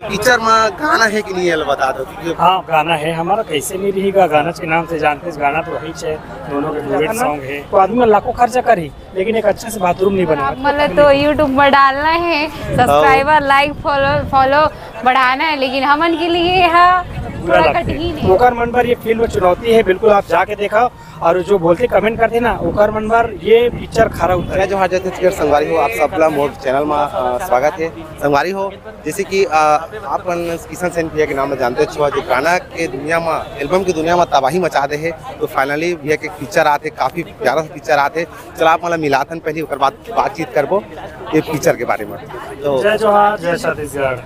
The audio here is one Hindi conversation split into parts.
पिक्चर में गाना है कि नहीं है बता दो क्योंकि हाँ गाना है हमारा, कैसे नहीं रहेगा गाना के नाम से जानते हैं, गाना तो वही है, दोनों के डुएट सॉन्ग है। तो आदमी लाखों खर्चा करी लेकिन एक अच्छा से बाथरूम नहीं बना। मतलब तो यूट्यूब पर डालना है, सब्सक्राइबर लाइक फॉलो बढ़ाना है, लेकिन हमन के लिए यह थोड़ा कठिन है। ओकर मन पर ये फिल्म चुनौती है, बिल्कुल आप जाके देखा। और जो बोलते कमेंट करते ना ओकर मन पर ये पिक्चर खरा उतरा। जो हाजत है संगवारी हो, आप सबला मोर चैनल में स्वागत है। संगवारी हो, जैसे कि आप किशन सेन भैया के नाम में जानते हो, जो गाना के दुनिया में, एल्बम की दुनिया में तबाही मचा दे है, तो फाइनली भैया के पिक्चर आते, काफी प्यारा पिक्चर आते। चलो आप मतलब मिलाथन पहले ओकर बाद बातचीत करबो ये पिक्चर के बारे में। तो जय जोहार, जय छत्तीसगढ़।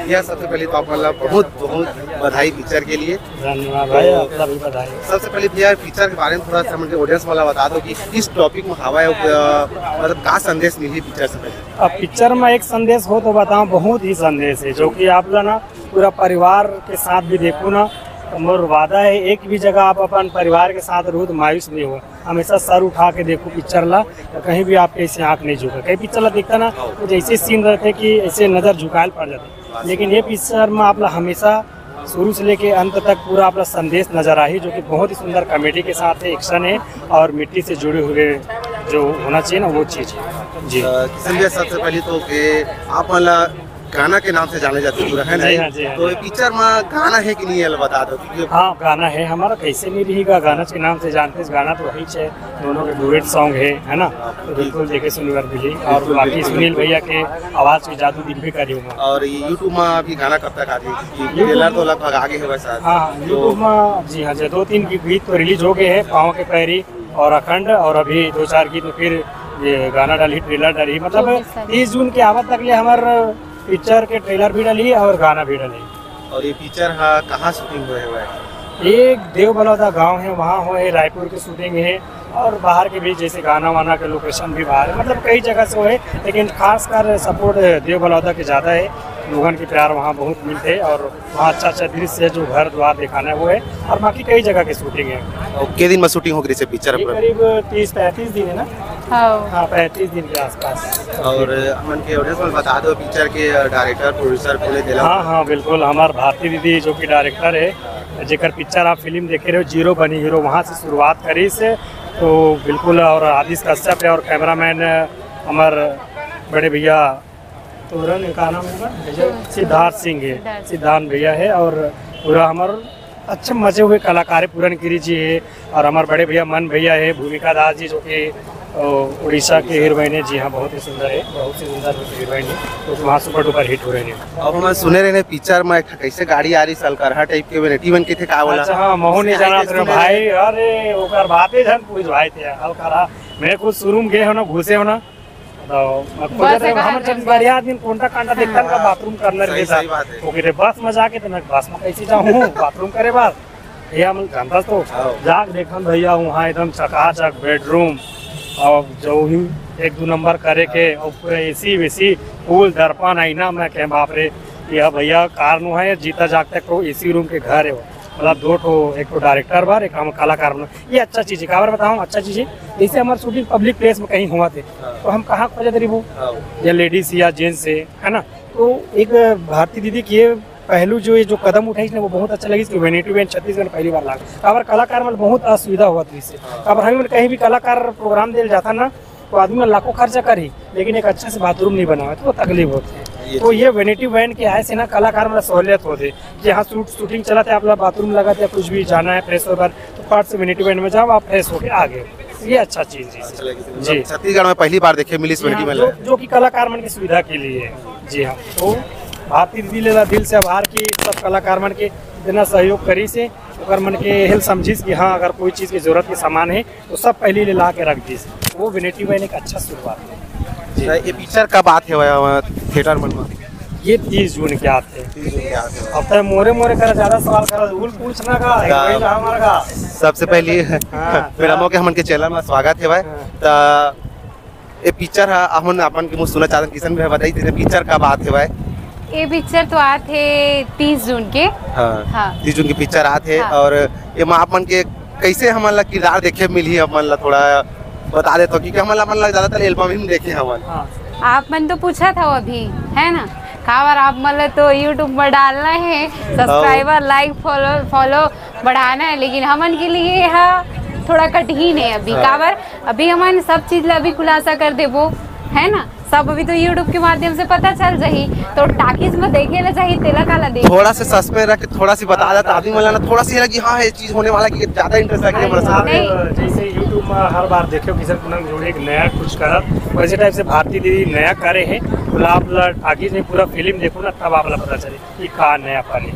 यह सबसे पहले तो आप मतलब बहुत बहुत बधाई पिक्चर के लिए। धन्यवाद भाई, आपका भी बधाई। सबसे पहले भैया पिक्चर के बारे में थोड़ा सा हमके ऑडियंस वाला बता दो कि किस टॉपिक में हवा है, मतलब क्या संदेश मिली पिक्चर से पहले। अब पिक्चर में एक संदेश हो तो बताऊं, बहुत ही संदेश है जो कि आप ना पूरा परिवार के साथ भी देखो ना। मोर वादा है एक भी जगह आप अपन परिवार के साथ रहो तो मायूस नहीं हो, हमेशा सर उठा के देखो पिक्चर ला, तो कहीं भी आपके ऐसे आँख नहीं झुका। कई पिक्चर ला देखता ना तो जैसे सीन रहते कि ऐसे नज़र झुकाल पड़ जाते, लेकिन ये पिक्चर में आप हमेशा शुरू से लेके अंत तक पूरा अपना संदेश नजर आई, जो कि बहुत ही सुंदर कॉमेडी के साथ है, एक्शन है और मिट्टी से जुड़े हुए जो होना चाहिए ना वो चीज़ है जी। किशन भैया सबसे पहले तो आप मतलब गाना के नाम से जाने जाते पूरा है ना, तो पिक्चर में गाना है कि नहीं है बता दो क्योंकि हाँ गाना है हमारा, कैसे नहीं रहेगा गाना के नाम से जानते हैं, गाना तो वही है, दोनों के डुएट सॉन्ग है ना। तो बिल्कुल देखे सुनकर मिली। और बाकी सुनील भैया के आवाज़ की जादू दिन भी करी हूँ। और यूट्यूब में भी गाना कब तक आती है? ट्रेलर तो लगभग आगे है वैसा। हाँ यूट्यूब में जी हाँ, 2-3 गीत तो रिलीज हो गए हैं, पाँव के पैरी और अखंड, और अभी 2-4 गीत में फिर ये गाना डाली, ट्रेलर डाली। मतलब 30 जून के आवत तक हमारे पिक्चर के ट्रेलर भी डाली और गाना भी डाली। और ये पिक्चर कहाँ शूटिंग हुए हुआ है? एक देव बलौदा गांव है, वहाँ हो है, रायपुर की शूटिंग है, और बाहर के भी जैसे गाना वाना के लोकेशन भी बाहर है, मतलब कई जगह से वो है, लेकिन खासकर सपोर्ट देव बलौदा के ज़्यादा है। लोगों के प्यार वहाँ बहुत मिलते हैं और वहाँ अच्छा अच्छा दृश्य है, जो घर द्वार दिखाना है वो है, और बाकी कई जगह की शूटिंग है। और कितने दिन में शूटिंग हो गई से पिक्चर? करीब 30-35 दिन है ना। हाँ 35 दिन के आसपास। और मन के ऑडियंस में बता दो पिक्चर के डायरेक्टर प्रोड्यूसर बोले दिला। हाँ बिल्कुल, हमारे भारती दीदी जो कि डायरेक्टर है, जेकर पिक्चर आप फिल्म देखे रहे हो, जीरो बनी हीरो, वहाँ से शुरुआत करी से, तो बिल्कुल। और आदिश कश्यप है, और कैमरामैन हमारे बड़े भैया तोरन का नाम होगा सिद्धार्थ सिंह है, सिद्धांत भैया है, और पूरा हमारे अच्छे मजे हुए कलाकार पूरनगिरी जी है, और हमारे बड़े भैया मन भैया है, भूमिका दास जी जो कि उड़ीसा के हीरोइन है। जी हाँ, बहुत ही सुंदर है, बहुत ही सुंदर हीरोइन है, तो वहाँ सुपर डुपर हिट हो रहे हैं। और हम सुने रहे पिक्चर में कैसे गाड़ी आ रही सलकरहा टाइप के वेराइटी बन के थे का बोला? अच्छा हाँ, मोहन नहीं जाना तो भाई, अरे ओकर बातें जन पूछ भाई थे अलकरहा। मैं खुद शुरू गए हो ना, घुसे हो ना, तो हम जब बढ़िया दिन कोंटा कांटा देखता का बाथरूम करना रहता है, बस में जाके तो बस में कैसे जाऊँ बाथरूम करे बाद भैया हम जानता तो जाके देखा भैया वहाँ एकदम चकाचक बेडरूम, और जो ही 1-2 नंबर करे के, और पूरे एसी वेसी फूल दर्पण आईना, मैं कह बाप रे यह भैया कार नु है जीता जागता को एसी रूम के घर है, मतलब 2 ठो, एक तो डायरेक्टर बार, एक हम कलाकार बना। ये अच्छा चीज़ है, खबर बताऊँ अच्छा चीज़ है। जैसे हमारे शूटिंग पब्लिक प्लेस में कहीं हुआ थे तो हम कहाँ खोजा तरी वो, या लेडीज या जेंट्स है ना। तो एक भारती दीदी की पहलू जो कदम उठाई वो बहुत अच्छा लगी। इसकी वेनिटी वैन छत्तीसगढ़ पहली बार लगा। अगर कलाकार में बहुत असुविधा हुआ थी इससे, अब हमें कहीं भी कलाकार प्रोग्राम दिया जाता ना तो आदमी में लाखों खर्चा करी, लेकिन एक अच्छा से बाथरूम नहीं बना हुआ तो वो तकलीफ होती है। तो ये वेनिटी वैन के आए से ना कलाकार में सहूलियत होती है कि हाँ शूटिंग चलाते आप लोग बाथरूम लगाते हैं, कुछ भी जाना है फ्रेश होकर तो पार्ट से वेनिटी वैन में जाओ, आप फ्रेश होकर आगे। ये अच्छा चीज है जी। छत्तीसगढ़ में पहली बार देखे मिली जो कि कलाकार मन की सुविधा के लिए है। जी हाँ, तो भारती दीदी लेला दिल से आभार की सब कलाकार मन के इतना सहयोग करी से, अगर मन के हेल्प समझिस कि हाँ अगर कोई चीज़ की जरूरत के सामान है तो सब पहले ले ला के रख दी, वो वेनिटी वैन एक अच्छा शुरुआत है। ये पिक्चर कब आते हुआ थिएटर में? ये 30 जून के आते हैं। अब तो मोरे कर ज्यादा सवाल कर पूछना का हमारा का। सबसे पहले फिल्मों के हमन के चैनल में स्वागत है भाई। ये पिक्चर है हमन अपन के मुझे सुनना चाहते किशन भाई बताइए पिक्चर कब आते है भाई? ये पिक्चर तो आते 30 जून के। हाँ 30 जून की पिक्चर आते। और ये अपन के कैसे हमारा किरदार देखे मिली अपन थोड़ा बता दे तो, क्योंकि हमारा ज्यादातर एल्बम ही देखे हमन। आप मन तो पूछा था वो अभी है ना, खबर आप मतलब तो यूट्यूब पर डालना है, सब्सक्राइबर लाइक फॉलो बढ़ाना है, लेकिन हमन के लिए यह थोड़ा कठिन है अभी। खबर अभी हमारे सब चीज अभी खुलासा कर देबो है ना, सब अभी तो यूट्यूब के माध्यम से पता चल जाही, तो टाकिस में देखे ला चाहिए तेला काला देख थोड़ा से सस्पेंस रख के थोड़ा सी बता देता आदमी वाला थोड़ा सी लगी हाँ ये चीज होने वाला कि ज्यादा इंटरेस्ट लगे हमारे साथ। जैसे यूट्यूब में हर बार देखो किशन कुनंग जोड़े एक नया कुछ करत, वैसे टाइप से भारती दीदी नया करे है, तो आप टाकिस में पूरा फिल्म देखो ना तब आप पता चले कि कहाँ नया करे।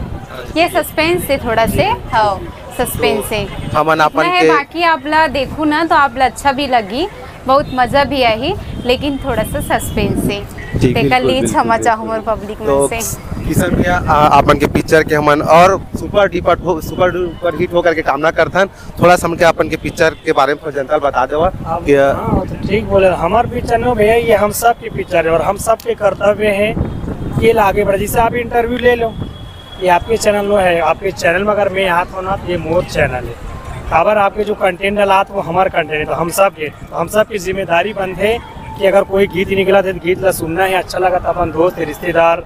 ये सस्पेंस से थोड़ा से हाँ सस्पेंस से हमन अपन है, के बाकी आपला देखू ना तो आपला अच्छा भी लगी, बहुत मजा भी आई, लेकिन थोड़ा सा सस्पेंस से तेकर लिए क्षमा चाहूँ मोर पब्लिक तो में से। किशन भैया अपन के पिक्चर के हमन और सुपर डुपर हिट होकर के कामना करथन। थोड़ा सा हमके अपन के पिक्चर के बारे में जनता बता देवा कि हाँ, तो ठीक बोले, हमारे पिक्चर में भैया ये हम सब के पिक्चर है और हम सब के कर्तव्य है कि आगे बढ़े। जैसे आप इंटरव्यू ले लो, ये आपके चैनल में है, आपके चैनल में अगर मैं हाथ होना तो ये मोर चैनल है, खबर आपके जो कंटेंट डाला वो हमारा कंटेंट है, तो हम सब की जिम्मेदारी बनते है कि अगर कोई गीत निकला तो गीत ला सुनना है, अच्छा लगा तो अपन दोस्त रिश्तेदार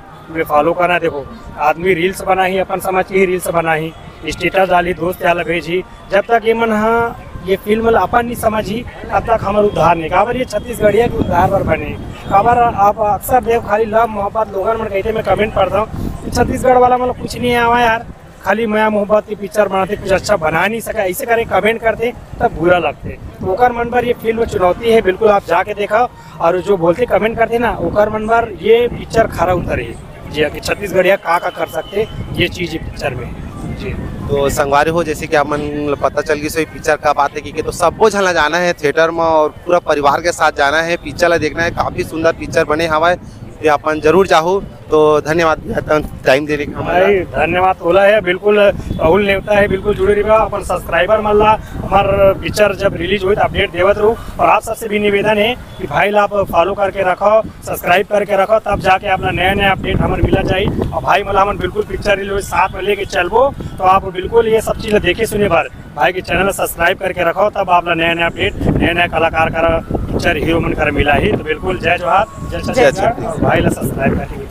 फॉलो करना। देखो आदमी रील्स बना ही अपन समझ के ही रील्स बना ही, स्टेटस डाली दोस्त याला भेजी, जब तक ये मन हाँ ये फिल्म अपन नहीं समझी तब तक हमारे उद्धार नहीं। खबर ये छत्तीसगढ़िया के उद्धार पर बने। खबर आप अक्सर देख खाली लव मोहब्बत लोगों में कहते, मैं कमेंट पढ़ता हूँ छत्तीसगढ़ वाला मतलब कुछ नहीं आवा यार, खाली माया मोहब्बत की पिक्चर बनाते, कुछ अच्छा बना नहीं सका, ऐसे करे कमेंट करते तब बुरा लगते। तो ओकर मन पर ये फिल्म चुनौती है, बिल्कुल आप जाके देखो, और जो बोलते कमेंट करते ना ओकर मन पर ये पिक्चर खरा उतरे जी कि छत्तीसगढ़िया का कर सकते ये चीज़ पिक्चर में जी। तो संगवारी हो जैसे कि अपन पता चल गई सही पिक्चर का बात है कि तो सबको झलना जाना है थिएटर में और पूरा परिवार के साथ जाना है, पिक्चर ला देखना है, काफी सुंदर पिक्चर बने हवाए, ये अपन जरूर चाहूँ। तो धन्यवाद टाइम देने का भाई, धन्यवाद बोला है, बिल्कुल राहुल नेवता है, बिल्कुल जुड़े रहिएगा अपन सब्सक्राइबर मल्ला हमार पिक्चर जब रिलीज हुई तो अपडेट देवत रहो। और आप सबसे भी निवेदन है कि भाई आप फॉलो करके रखो, सब्सक्राइब करके रखो, तब जाके अपना नया अपडेट हमारे मिला जाए। और भाई मला हम बिल्कुल पिक्चर रिलीज साथ में लेके चलबो, तो आप बिल्कुल ये सब चीज़ देखे सुने बार भाई के चैनल सब्सक्राइब करके रखो, तब आप नया अपडेट नया कलाकार का पिक्चर हीरो मन कर मिला ही। तो बिल्कुल जय जोहार, जय भाई ला सब्सक्राइब करके